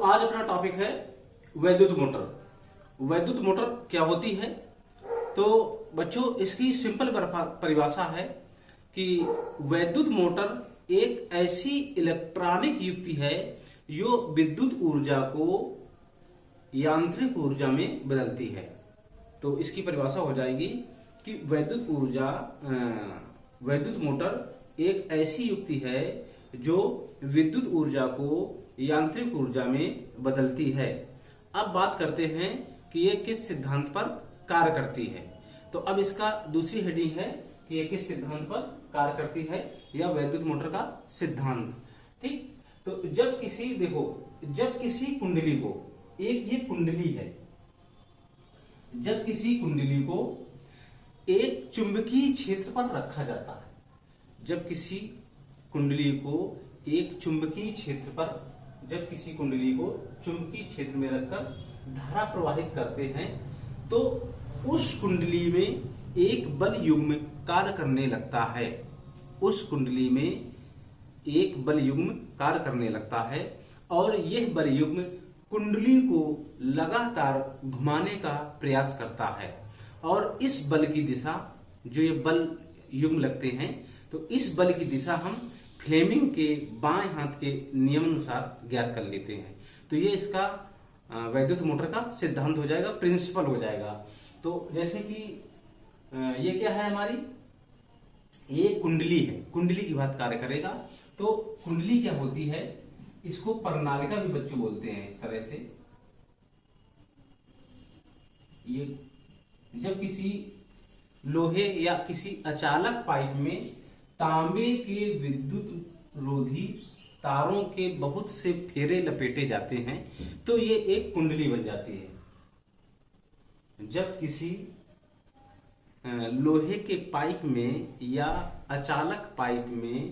आज अपना टॉपिक है वैद्युत मोटर। वैद्युत मोटर क्या होती है? तो बच्चों इसकी सिंपल परिभाषा है कि वैद्युत मोटर एक ऐसी इलेक्ट्रॉनिक युक्ति है जो विद्युत ऊर्जा को यांत्रिक ऊर्जा में बदलती है। तो इसकी परिभाषा हो जाएगी कि वैद्युत मोटर एक ऐसी युक्ति है जो विद्युत ऊर्जा को यांत्रिक ऊर्जा में बदलती है। अब बात करते हैं कि ये किस सिद्धांत पर कार्य करती है। तो अब इसका दूसरी हेडिंग है कि ये किस सिद्धांत पर कार्य करती है, या वैद्युत मोटर का सिद्धांत। ठीक, तो जब किसी कुंडली को, एक ये कुंडली है, जब किसी कुंडली को एक चुंबकीय क्षेत्र पर रखा जाता है, जब किसी कुंडली को चुंबकीय क्षेत्र में रखकर धारा प्रवाहित करते हैं, तो उस कुंडली में एक बल युग्म कार्य करने लगता है। और यह बल युग्म कुंडली को लगातार घुमाने का प्रयास करता है। और इस बल की दिशा, जो ये बल युग्म लगते हैं, तो इस बल की दिशा हम फ्लेमिंग के बाएं हाथ के नियमानुसार ज्ञात कर लेते हैं। तो ये इसका वैद्युत मोटर का सिद्धांत हो जाएगा, प्रिंसिपल हो जाएगा। तो जैसे कि ये क्या है हमारी, ये कुंडली है, कुंडली की बात कार्य करेगा। तो कुंडली क्या होती है, इसको प्रणालिका भी बच्चों बोलते हैं। इस तरह से ये जब किसी लोहे या किसी अचालक पाइप में तांबे के विद्युत रोधी तारों के बहुत से फेरे लपेटे जाते हैं, तो ये एक कुंडली बन जाती है। जब किसी लोहे के पाइप में या अचालक पाइप में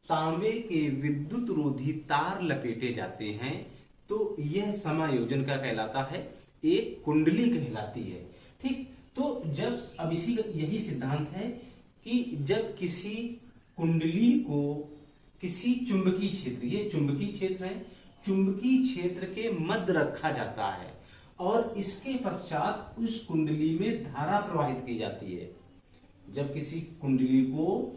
तांबे के विद्युत रोधी तार लपेटे जाते हैं, तो यह समायोजन का कहलाता है, एक कुंडली कहलाती है। ठीक, तो जब अब इसी का यही सिद्धांत है कि जब किसी कुंडली को किसी चुंबकीय क्षेत्र, ये चुंबकीय क्षेत्र है, चुंबकीय क्षेत्र के मध्य रखा जाता है और इसके पश्चात उस कुंडली में धारा प्रवाहित की जाती है। जब किसी कुंडली को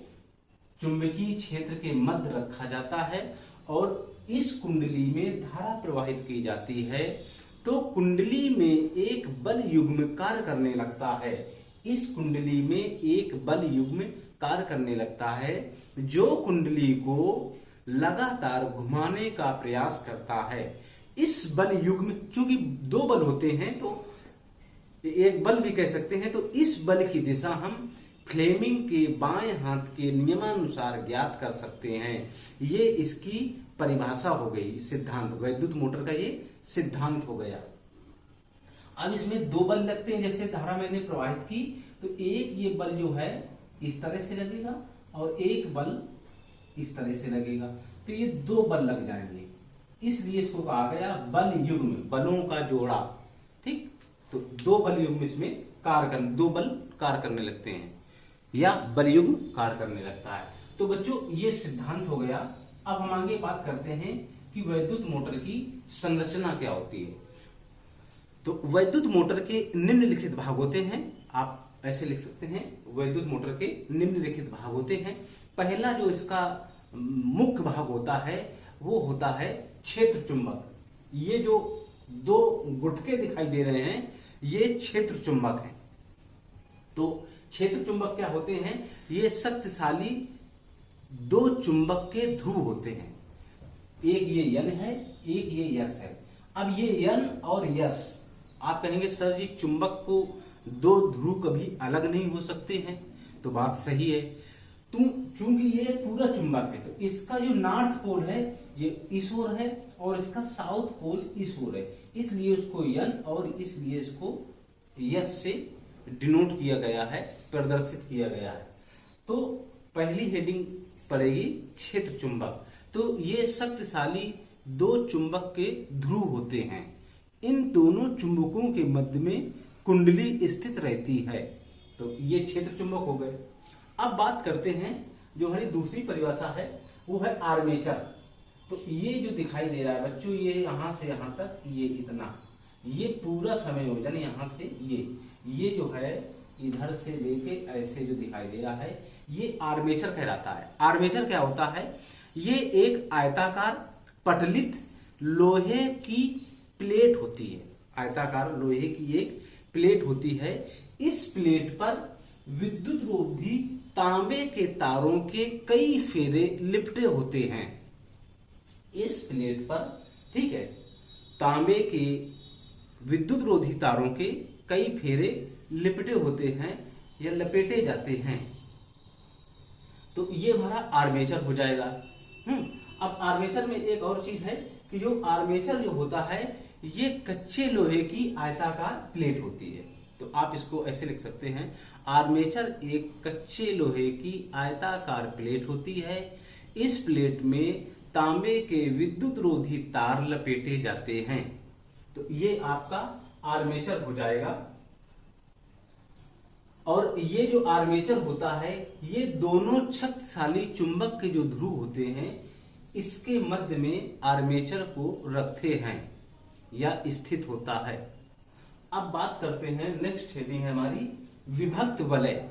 चुंबकीय क्षेत्र के मध्य रखा जाता है और इस कुंडली में धारा प्रवाहित की जाती है, तो कुंडली में एक बल युग्म कार्य करने लगता है। इस कुंडली में एक बल युग्म कार्य करने लगता है जो कुंडली को लगातार घुमाने का प्रयास करता है। इस बल युग्म, चूंकि दो बल होते हैं तो एक बल भी कह सकते हैं, तो इस बल की दिशा हम फ्लेमिंग के बाएं हाथ के नियमानुसार ज्ञात कर सकते हैं। ये इसकी परिभाषा हो गई, सिद्धांत, वैद्युत मोटर का ये सिद्धांत हो गया। अब इसमें दो बल लगते हैं, जैसे धारा मैंने प्रवाहित की, तो एक ये बल जो है इस तरह से लगेगा और एक बल इस तरह से लगेगा, तो ये दो बल लग जाएंगे, इसलिए इसको कहा गया बल युग्म, बलों का जोड़ा। ठीक, तो दो बल युग्म इसमें दो बल कार्य करने लगते हैं या बल युग्म कार्य करने लगता है। तो बच्चों ये सिद्धांत हो गया। अब हम आगे बात करते हैं कि वैद्युत मोटर की संरचना क्या होती है। तो वैद्युत मोटर के निम्नलिखित भाग होते हैं, आप ऐसे लिख सकते हैं, वैद्युत मोटर के निम्नलिखित भाग होते हैं। पहला जो इसका मुख्य भाग होता है वो होता है क्षेत्र चुंबक। ये जो दो गुटके दिखाई दे रहे हैं ये क्षेत्र चुंबक हैं। तो क्षेत्र चुंबक क्या होते हैं, ये शक्तिशाली दो चुंबक के ध्रुव होते हैं। एक ये यन है, एक ये यस है। अब ये यन और यस, आप कहेंगे सर जी चुंबक को दो ध्रुव कभी अलग नहीं हो सकते हैं, तो बात सही है। चूंकि ये पूरा चुंबक है, तो इसका जो नॉर्थ पोल है ये इस ओर है और इसका साउथ पोल इस ओर है, इसलिए उसको यन और इसलिए इसको यस से डिनोट किया गया है, प्रदर्शित किया गया है। तो पहली हेडिंग पड़ेगी क्षेत्र चुंबक। तो ये शक्तिशाली दो चुंबक के ध्रुव होते हैं। इन दोनों चुंबकों के मध्य में कुंडली स्थित रहती है। तो ये क्षेत्र चुंबक हो गए। अब बात करते हैं जो हमारी दूसरी परिभाषा है वो है आर्मेचर। तो ये जो दिखाई दे रहा है बच्चों, ये यहां से यहां तक ये इतना, ये पूरा समायोजन यहां से ये जो है इधर से लेके ऐसे जो दिखाई दे रहा है, ये आर्मेचर कहलाता है। आर्मेचर क्या होता है? ये एक आयताकार पटलित लोहे की प्लेट होती है। आयताकार लोहे की एक प्लेट होती है। इस प्लेट पर विद्युत रोधी तांबे के तारों के कई फेरे लिपटे होते हैं। इस प्लेट पर, ठीक है, तांबे के विद्युत रोधी तारों के कई फेरे लिपटे होते हैं या लपेटे जाते हैं। तो ये हमारा आर्मेचर हो जाएगा। अब आर्मेचर में एक और चीज है कि जो आर्मेचर जो होता है ये कच्चे लोहे की आयताकार प्लेट होती है। तो आप इसको ऐसे लिख सकते हैं, आर्मेचर एक कच्चे लोहे की आयताकार प्लेट होती है। इस प्लेट में तांबे के विद्युत रोधी तार लपेटे जाते हैं। तो ये आपका आर्मेचर हो जाएगा। और ये जो आर्मेचर होता है ये दोनों शक्तिशाली चुंबक के जो ध्रुव होते हैं इसके मध्य में आर्मेचर को रखते हैं या स्थित होता है। अब बात करते हैं, नेक्स्ट हेडिंग है हमारी विभक्त वलय।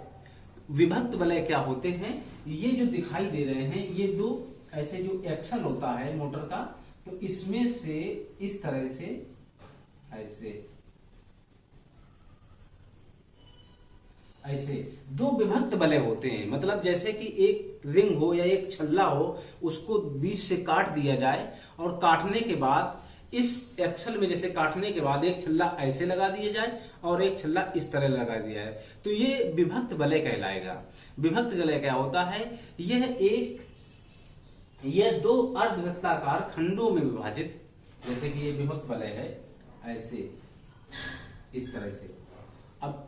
विभक्त वलय क्या होते हैं? ये जो दिखाई दे रहे हैं ये दो ऐसे जो एक्सल होता है मोटर का, तो इसमें से इस तरह से ऐसे दो विभक्त वलय होते हैं। मतलब जैसे कि एक रिंग हो या एक छल्ला हो, उसको बीच से काट दिया जाए और काटने के बाद इस एक्सल में जैसे काटने के बाद एक छल्ला ऐसे लगा दिया जाए और एक छल्ला इस तरह लगा दिया है, तो ये विभक्त वलय कहलाएगा। विभक्त वलय क्या होता है? यह दो अर्धवृत्ताकार खंडों में विभाजित, जैसे कि ये विभक्त वलय है ऐसे इस तरह से। अब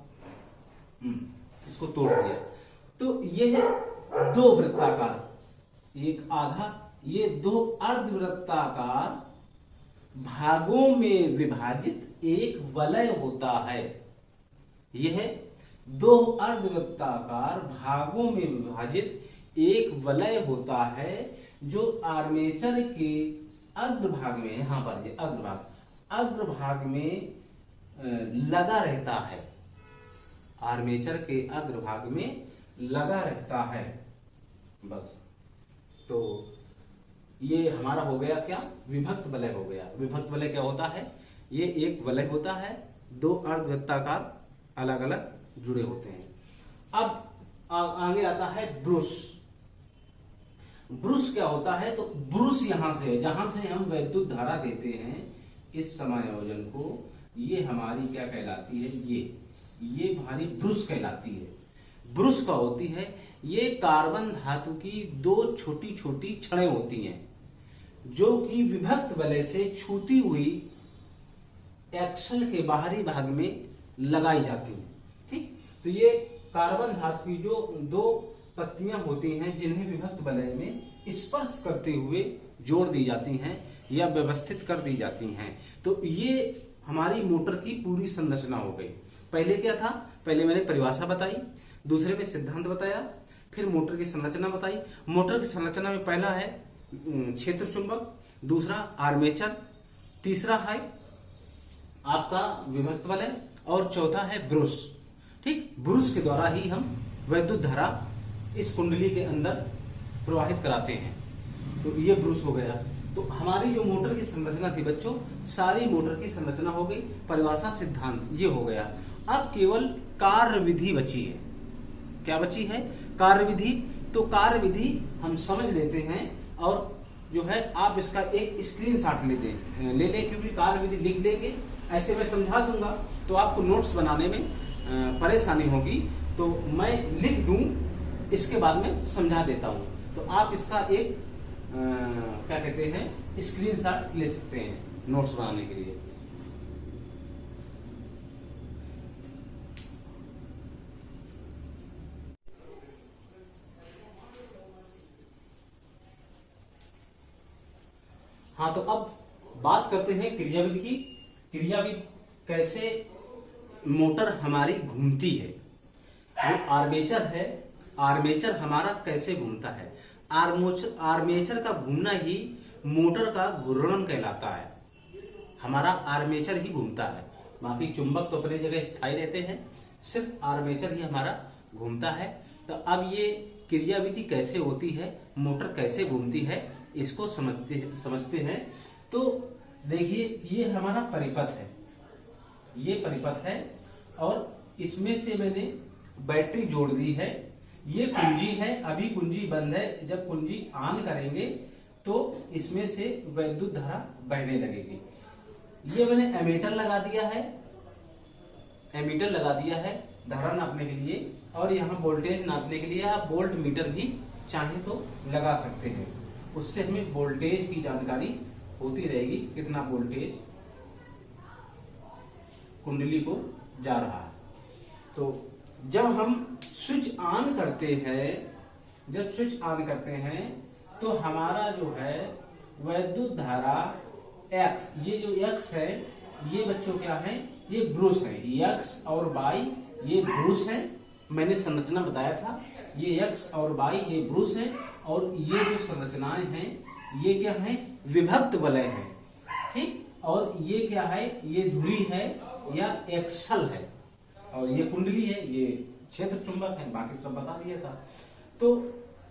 इसको तोड़ दिया तो यह दो वृत्ताकार, एक आधा, ये दो अर्धवृत्ताकार भागों में विभाजित एक वलय होता है। यह दो अर्धवृत्ताकार भागों में विभाजित एक वलय होता है जो आर्मेचर के अग्रभाग में, यहां पर ये अग्रभाग में लगा रहता है। आर्मेचर के अग्रभाग में लगा रहता है। बस, तो ये हमारा हो गया क्या? विभक्त वलय हो गया। विभक्त वलय क्या होता है? ये एक वलय होता है, दो अर्धवृत्ताकार अलग अलग जुड़े होते हैं। अब आगे आता है ब्रुश। ब्रुश क्या होता है? तो ब्रुश यहां से, जहां से हम वैद्युत धारा देते हैं इस समायोजन को, ये हमारी क्या कहलाती है? ये हमारी ब्रुश कहलाती है। ब्रुश क्या होती है? ये कार्बन धातु की दो छोटी छोटी छड़ें होती हैं जो कि विभक्त वलय से छूती हुई एक्सल के बाहरी भाग में लगाई जाती हैं। ठीक, तो ये कार्बन धातु की जो दो पत्तियां होती हैं जिन्हें विभक्त वलय में स्पर्श करते हुए जोड़ दी जाती हैं या व्यवस्थित कर दी जाती हैं। तो ये हमारी मोटर की पूरी संरचना हो गई। पहले क्या था? पहले मैंने परिभाषा बताई, दूसरे में सिद्धांत बताया, फिर मोटर की संरचना बताई। मोटर की संरचना में पहला है क्षेत्र चुंबक, दूसरा आर्मेचर, तीसरा है आपका विभक्त वलय और चौथा है ब्रुश। ठीक, ब्रुश के द्वारा ही हम वैद्युत धारा इस कुंडली के अंदर प्रवाहित कराते हैं। तो ये ब्रुश हो गया। तो हमारी जो मोटर की संरचना थी बच्चों, सारी मोटर की संरचना हो गई, परिभाषा सिद्धांत ये हो गया। अब केवल कार्य विधि बची है। क्या बची है? कार्य विधि। तो कार्य विधि हम समझ लेते हैं और जो है आप इसका एक स्क्रीनशॉट ले लें, क्योंकि कार्य विधि लिख लेंगे, ऐसे मैं समझा दूंगा तो आपको नोट्स बनाने में परेशानी होगी। तो मैं लिख दूं, इसके बाद में समझा देता हूं, तो आप इसका एक क्या कहते हैं स्क्रीनशॉट ले सकते हैं नोट्स बनाने के लिए। हाँ, तो अब बात करते हैं क्रियाविधि की। क्रियाविधि कैसे मोटर हमारी घूमती है। जो आर्मेचर है, आर्मेचर हमारा कैसे घूमता है। आर्मेचर का घूमना ही मोटर का घूर्णन कहलाता है। हमारा आर्मेचर ही घूमता है, बाकी चुंबक तो अपनी जगह स्थायी रहते हैं, सिर्फ आर्मेचर ही हमारा घूमता है। तो अब ये क्रियाविधि कैसे होती है, मोटर कैसे घूमती है, इसको समझते हैं। तो देखिए, ये हमारा परिपथ है, ये परिपथ है और इसमें से मैंने बैटरी जोड़ दी है। ये कुंजी है, अभी कुंजी बंद है, जब कुंजी ऑन करेंगे तो इसमें से वैद्युत धारा बहने लगेगी। ये मैंने एमीटर लगा दिया है, एमीटर लगा दिया है धारा नापने के लिए, और यहाँ वोल्टेज नापने के लिए आप वोल्ट मीटर भी चाहे तो लगा सकते हैं। उससे हमें वोल्टेज की जानकारी होती रहेगी, कितना वोल्टेज कुंडली को जा रहा है। तो जब हम स्विच ऑन करते हैं, जब स्विच ऑन करते हैं तो हमारा जो है वैद्युत धारा X, ये जो X है ये बच्चों क्या है, ये ब्रूस है, X और Y ये ब्रूस है। मैंने संरचना बताया था, ये X और Y ये ब्रूस है, और ये जो संरचनाएं हैं ये क्या है, विभक्त वलय है, ठीक। और ये क्या है, ये धुरी है या एक्सल है, और ये कुंडली है, ये क्षेत्र चुंबक है, बाकी सब बता दिया था। तो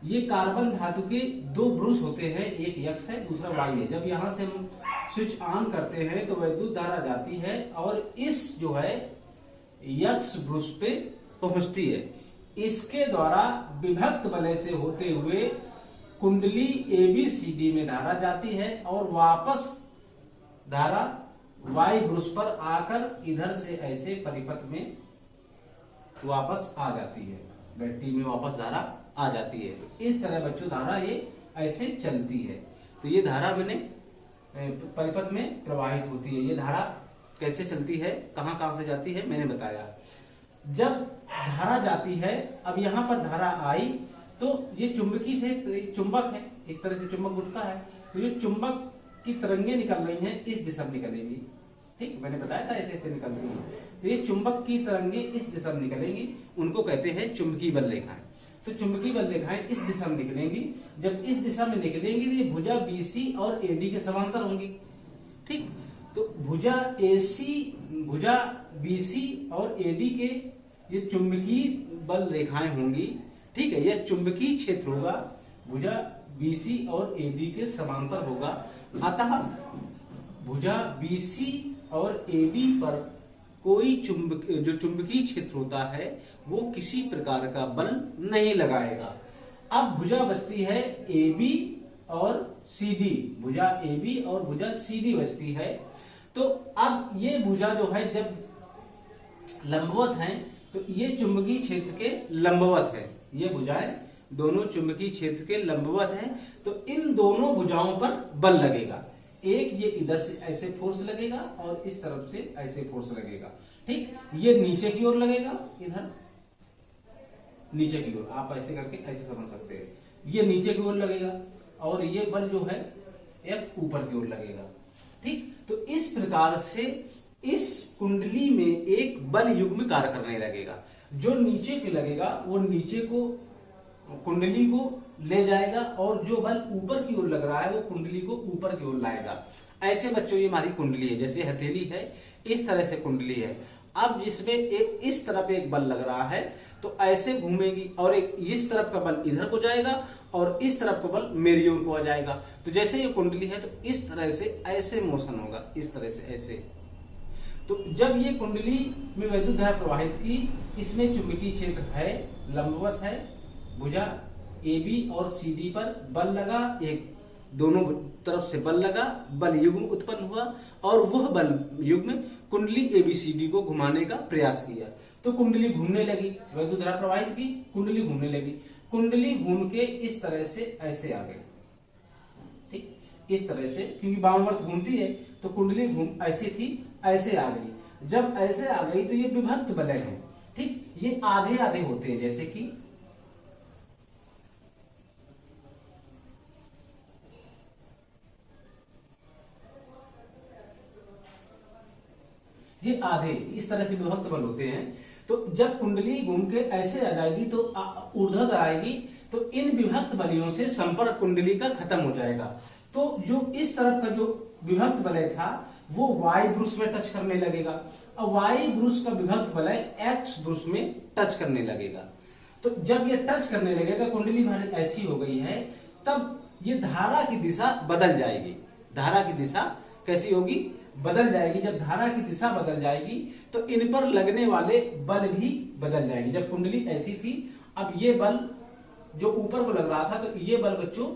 ये कार्बन धातु के दो ब्रूस होते हैं, एक X है दूसरा Y है। जब यहां से हम स्विच ऑन करते हैं तो वैद्युत धारा जाती है और इस जो है X ब्रूस पे पहुंचती है। इसके द्वारा विभक्त वलय से होते हुए कुंडली ABCD में धारा जाती है और वापस धारा Y ब्रूस पर आकर इधर से ऐसे परिपथ में वापस आ जाती है, बैटरी में वापस धारा आ जाती है। तो इस तरह बच्चों धारा ये ऐसे चलती है। तो ये धारा मैंने परिपथ में प्रवाहित होती है। ये धारा कैसे चलती है, कहां कहां से जाती है, मैंने बताया। जब धारा जाती है, अब यहां पर धारा आई तो ये चुंबकी से चुंबक है, इस तरह से चुंबक घूमता है, तो ये चुंबक की तरंगे निकल रही हैं, इस दिशा में निकलेंगी, ठीक, मैंने बताया था ऐसे ऐसे निकलती है। तो ये चुंबक की तरंगे इस दिशा में निकलेंगी, उनको कहते हैं चुंबकीय बल रेखाएं। तो चुंबकीय बल रेखाएं इस दिशा में निकलेंगी। जब इस दिशा में निकलेंगी तो ये भुजा BC और AD के समांतर होंगी, ठीक। तो भुजा BC और AD के ये चुंबकीय बल रेखाएं होंगी, ठीक है। यह चुंबकीय क्षेत्र होगा, भुजा BC और AD के समांतर होगा। अतः भुजा BC और AD पर कोई जो चुंबकीय क्षेत्र होता है वो किसी प्रकार का बल नहीं लगाएगा। अब भुजा बचती है AB और CD, भुजा AB और भुजा CD बचती है। तो अब ये भुजा जो है जब लंबवत है तो ये चुंबकीय क्षेत्र के लंबवत है, ये भुजाएं दोनों चुंबकीय क्षेत्र के लंबवत हैं। तो इन दोनों भुजाओं पर बल लगेगा, एक ये इधर से ऐसे फोर्स लगेगा और इस तरफ से ऐसे फोर्स लगेगा, ठीक। ये नीचे की ओर लगेगा, इधर नीचे की ओर, आप ऐसे करके ऐसे समझ सकते हैं, ये नीचे की ओर लगेगा और ये बल जो है F ऊपर की ओर लगेगा, ठीक। तो इस प्रकार से इस कुंडली में एक बल युग्म कार्य करने लगेगा। जो नीचे के लगेगा वो नीचे को कुंडली को ले जाएगा और जो बल ऊपर की ओर लग रहा है वो कुंडली को ऊपर की ओर लाएगा। ऐसे बच्चों ये हमारी कुंडली है, जैसे हथेली है इस तरह से कुंडली है। अब जिसमें एक इस तरफ एक बल लग रहा है तो ऐसे घूमेगी और एक इस तरफ का बल इधर को जाएगा और इस तरफ का बल मेरी ओर को आ जाएगा। तो जैसे ये कुंडली है तो इस तरह से ऐसे मोशन होगा, इस तरह से ऐसे। तो जब ये कुंडली में वैद्युत धारा प्रवाहित की, इसमें चुंबकीय क्षेत्र है, लंबवत है, भुजा AB और CD पर बल लगा, एक दोनों तरफ से बल लगा, बल युग्म उत्पन्न हुआ और वह बल युग्म कुंडली ABCD को घुमाने का प्रयास किया। तो कुंडली घूमने लगी, वैद्युत धारा प्रवाहित की, कुंडली घूमने लगी, कुंडली घूम के इस तरह से ऐसे आ गई, ठीक, इस तरह से, क्योंकि वामावर्त घूमती है तो कुंडली घूम ऐसी थी, ऐसे आ गई। जब ऐसे आ गई तो ये विभक्त वलय है, ठीक, ये आधे आधे होते हैं, जैसे कि ये आधे इस तरह से विभक्त बल होते हैं। तो जब कुंडली घूम के ऐसे आ जाएगी तो ऊर्ध्वता आएगी तो इन विभक्त बलियों से संपर्क कुंडली का खत्म हो जाएगा। तो जो इस तरफ का जो विभक्त वलय था वो वाई ब्रुश में टच करने लगेगा और वाई ब्रुश का विभक्त वलय एक्स ब्रुश में टच करने लगेगा। तो जब ये टच करने लगेगा, कुंडली हमारी ऐसी हो गई है, तब ये धारा की दिशा बदल जाएगी। धारा की दिशा कैसी होगी? बदल जाएगी। जब धारा की दिशा बदल जाएगी तो इन पर लगने वाले बल भी बदल जाएंगे। जब कुंडली ऐसी थी, अब ये बल जो ऊपर को लग रहा था, तो ये बल बच्चों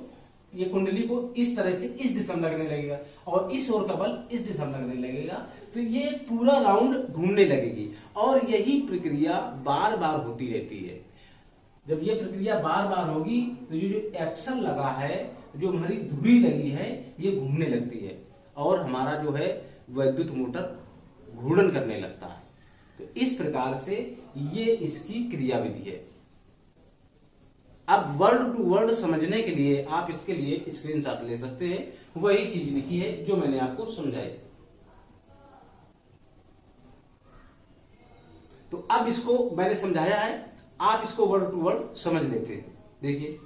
ये कुंडली को इस तरह से इस दिशा में लगने लगेगा और इस ओर का बल इस दिशा में लगने लगेगा, तो ये पूरा राउंड घूमने लगेगी। और यही प्रक्रिया बार बार होती रहती है। जब ये प्रक्रिया बार बार होगी तो ये जो एक्शन लगा है, जो हमारी धुरी लगी है, ये घूमने लगती है और हमारा जो है वैद्युत मोटर घूर्णन करने लगता है। तो इस प्रकार से ये इसकी क्रिया विधि है। अब वर्ड टू वर्ड समझने के लिए आप इसके लिए स्क्रीनशॉट ले सकते हैं, वही चीज लिखी है जो मैंने आपको समझाई। तो अब इसको मैंने समझाया है, आप इसको वर्ड टू वर्ड समझ लेते हैं। देखिए,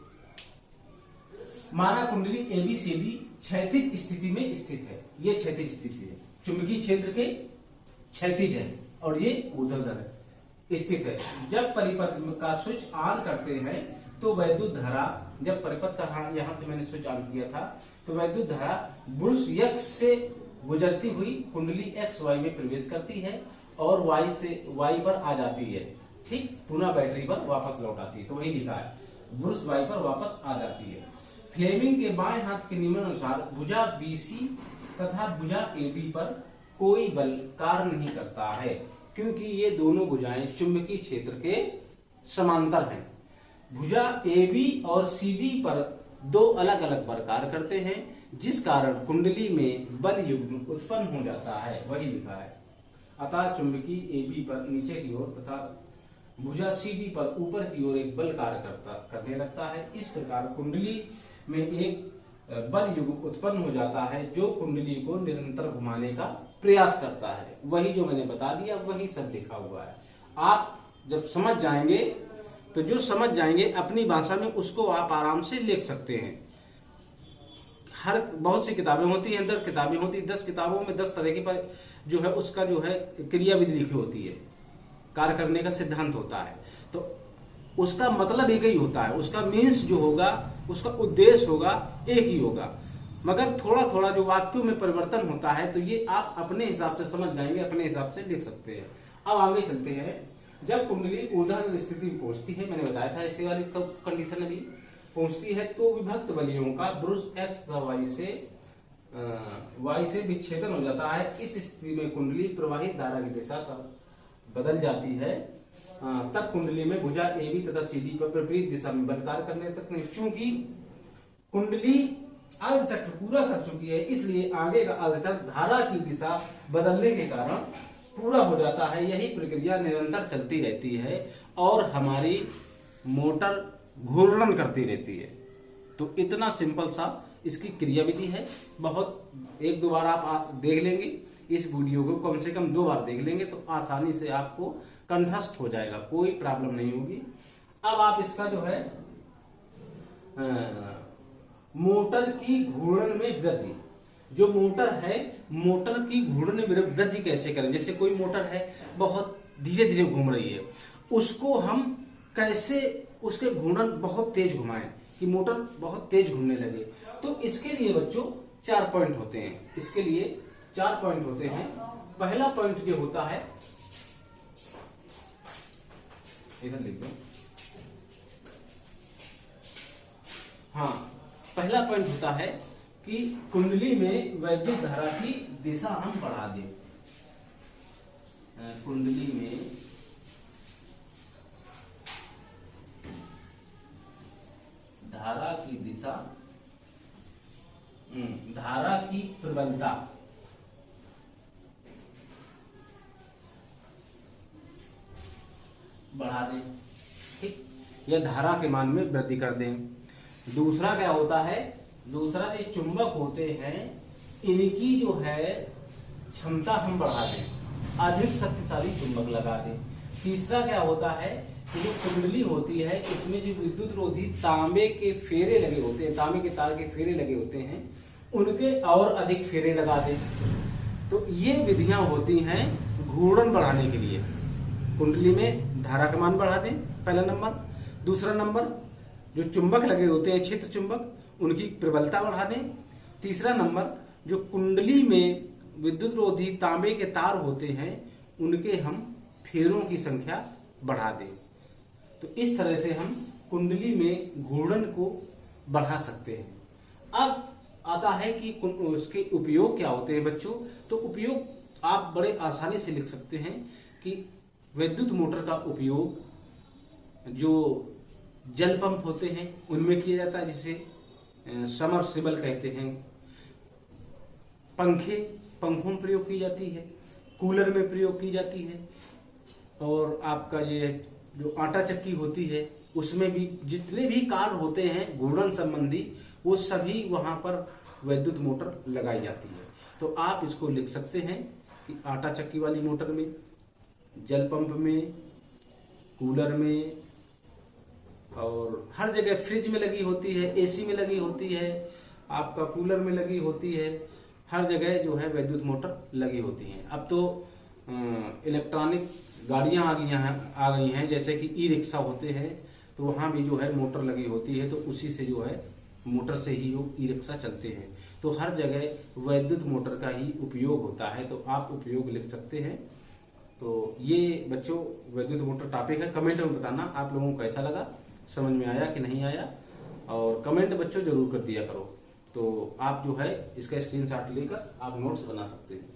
माना कुंडली एबीसीडी क्षैतिज स्थिति में स्थित है। ये क्षैतिज स्थिति है, चुंबकीय क्षेत्र के क्षैतिज है और ये ऊर्ध्वाधर स्थित है। जब परिपथ का स्विच ऑन करते हैं तो वैद्युत धारा, जब परिपथ का यहां से मैंने स्विच ऑन किया था, तो वैद्युत धारा ब्रुश एक्स से गुजरती हुई कुंडली एक्स वाई में प्रवेश करती है और वाई से वाई पर आ जाती है। ठीक, पुनः बैटरी पर वापस लौट आती है। तो वही लिखा है, ब्रुश वाई पर वापस आ जाती है। फ्लेमिंग के बाएं हाथ के नियम अनुसार भुजा बीसी तथा भुजा एडी पर कोई बल कार्य नहीं करता है, क्योंकि ये दोनों भुजाएं चुंबकीय क्षेत्र के समांतर हैं। भुजा AB और CD पर दो अलग अलग बल कार्य करते हैं, जिस कारण कुंडली में बल युग्म उत्पन्न हो जाता है। वही लिखा है। अतः चुंबकीय AB पर नीचे की ओर तथा भुजा CD पर ऊपर की ओर एक बल कार्य करने लगता है। इस प्रकार कुंडली में एक बल युग्म उत्पन्न हो जाता है जो कुंडली को निरंतर घुमाने का प्रयास करता है। वही जो मैंने बता दिया, वही सब लिखा हुआ है। आप जब समझ जाएंगे तो जो समझ जाएंगे अपनी भाषा में, उसको आप आराम से लिख सकते हैं। हर बहुत सी किताबें होती हैं, 10 किताबें होती हैं, 10 किताबों में 10 तरह की पर जो है उसका जो है क्रियाविधि लिखी होती है, कार्य करने का सिद्धांत होता है। तो उसका मतलब एक ही होता है, उसका मीन्स जो होगा, उसका उद्देश्य होगा, एक ही होगा, मगर थोड़ा थोड़ा जो वाक्यों में परिवर्तन होता है, तो ये आप अपने हिसाब से समझ जाएंगे, अपने हिसाब से लिख सकते हैं। अब आगे चलते हैं। जब कुंडली ऊर्ध्वाधर स्थिति में पहुंचती है, मैंने बताया था ऐसी वाली कंडीशन अभी पहुंचती है, तो विभक्त बलियों का ब्रुश एक्स तथा वाई से विच्छेदन हो जाता है। इस स्थिति में कुंडली प्रवाहित धारा की दिशा बदल जाती है। तब कुंडली में भुजा AB तथा CD पर विपरीत दिशा में बल कार्य करने तक नहीं। चूंकि कुंडली अर्धचक्र पूरा कर चुकी है, इसलिए आगे का अर्धचक्र धारा की दिशा बदलने के कारण पूरा हो जाता है। यही प्रक्रिया निरंतर चलती रहती है और हमारी मोटर घूर्णन करती रहती है। तो इतना सिंपल सा इसकी क्रियाविधि है। बहुत एक दो बार आप देख लेंगे इस वीडियो को, कम से कम 2 बार देख लेंगे तो आसानी से आपको कंठस्थ हो जाएगा, कोई प्रॉब्लम नहीं होगी। अब आप इसका जो है मोटर की घूर्णन में वृद्धि, जो मोटर है, मोटर की घूर्णन में वृद्धि कैसे करें। जैसे कोई मोटर है बहुत धीरे धीरे घूम रही है, उसको हम कैसे उसके घूर्णन बहुत तेज घुमाएं कि मोटर बहुत तेज घूमने लगे। तो इसके लिए बच्चों 4 पॉइंट होते हैं। इसके लिए 4 पॉइंट होते हैं। पहला पॉइंट जो होता है, इधर लिख दो। हाँ, पहला पॉइंट होता है कि कुंडली में वैद्युत धारा की दिशा हम बढ़ा दें। कुंडली में धारा की दिशा, धारा की प्रबलता बढ़ा दें। ठीक, या धारा के मान में वृद्धि कर दें। दूसरा क्या होता है, दूसरा जो चुंबक होते हैं इनकी जो है क्षमता हम बढ़ा दें, अधिक शक्तिशाली चुंबक लगा दें। तीसरा क्या होता है कि जो कुंडली होती है इसमें जो विद्युत रोधी तांबे के फेरे लगे होते हैं, तांबे के तार के फेरे लगे होते हैं, उनके और अधिक फेरे लगा दें। तो ये विधियां होती हैं घूर्णन बढ़ाने के लिए। कुंडली में धारा का मान बढ़ा दें, पहला नंबर। दूसरा नंबर, जो चुंबक लगे होते हैं क्षेत्र चुंबक, उनकी प्रबलता बढ़ा दें। तीसरा नंबर, जो कुंडली में विद्युत रोधी तांबे के तार होते हैं उनके हम फेरों की संख्या बढ़ा दें। तो इस तरह से हम कुंडली में घूर्णन को बढ़ा सकते हैं। अब आता है कि उसके उपयोग क्या होते हैं बच्चों। तो उपयोग आप बड़े आसानी से लिख सकते हैं कि विद्युत मोटर का उपयोग जो जल पंप होते हैं उनमें किया जाता है, जिसे सबमर्सिबल कहते हैं। पंखों में प्रयोग की जाती है, कूलर में प्रयोग की जाती है, और आपका ये जो आटा चक्की होती है उसमें भी जितने भी कार्य होते हैं घूर्णन संबंधी वो सभी वहां पर विद्युत मोटर लगाई जाती है। तो आप इसको लिख सकते हैं कि आटा चक्की वाली मोटर में, जल पंप में, कूलर में, और हर जगह फ्रिज में लगी होती है, एसी में लगी होती है, आपका कूलर में लगी होती है, हर जगह जो है विद्युत मोटर लगी होती है। अब तो इलेक्ट्रॉनिक गाड़ियां आ गई हैं, जैसे कि ई रिक्शा होते हैं, तो वहां भी जो है मोटर लगी होती है, तो उसी से जो है मोटर से ही वो ई रिक्शा चलते हैं। तो हर जगह विद्युत मोटर का ही उपयोग होता है, तो आप उपयोग लिख सकते हैं। तो ये बच्चों विद्युत मोटर टॉपिक है। कमेंट में बताना आप लोगों को कैसा लगा, समझ में आया कि नहीं आया, और कमेंट बच्चों जरूर कर दिया करो। तो आप जो है इसका स्क्रीनशॉट लेकर आप नोट्स बना सकते हैं।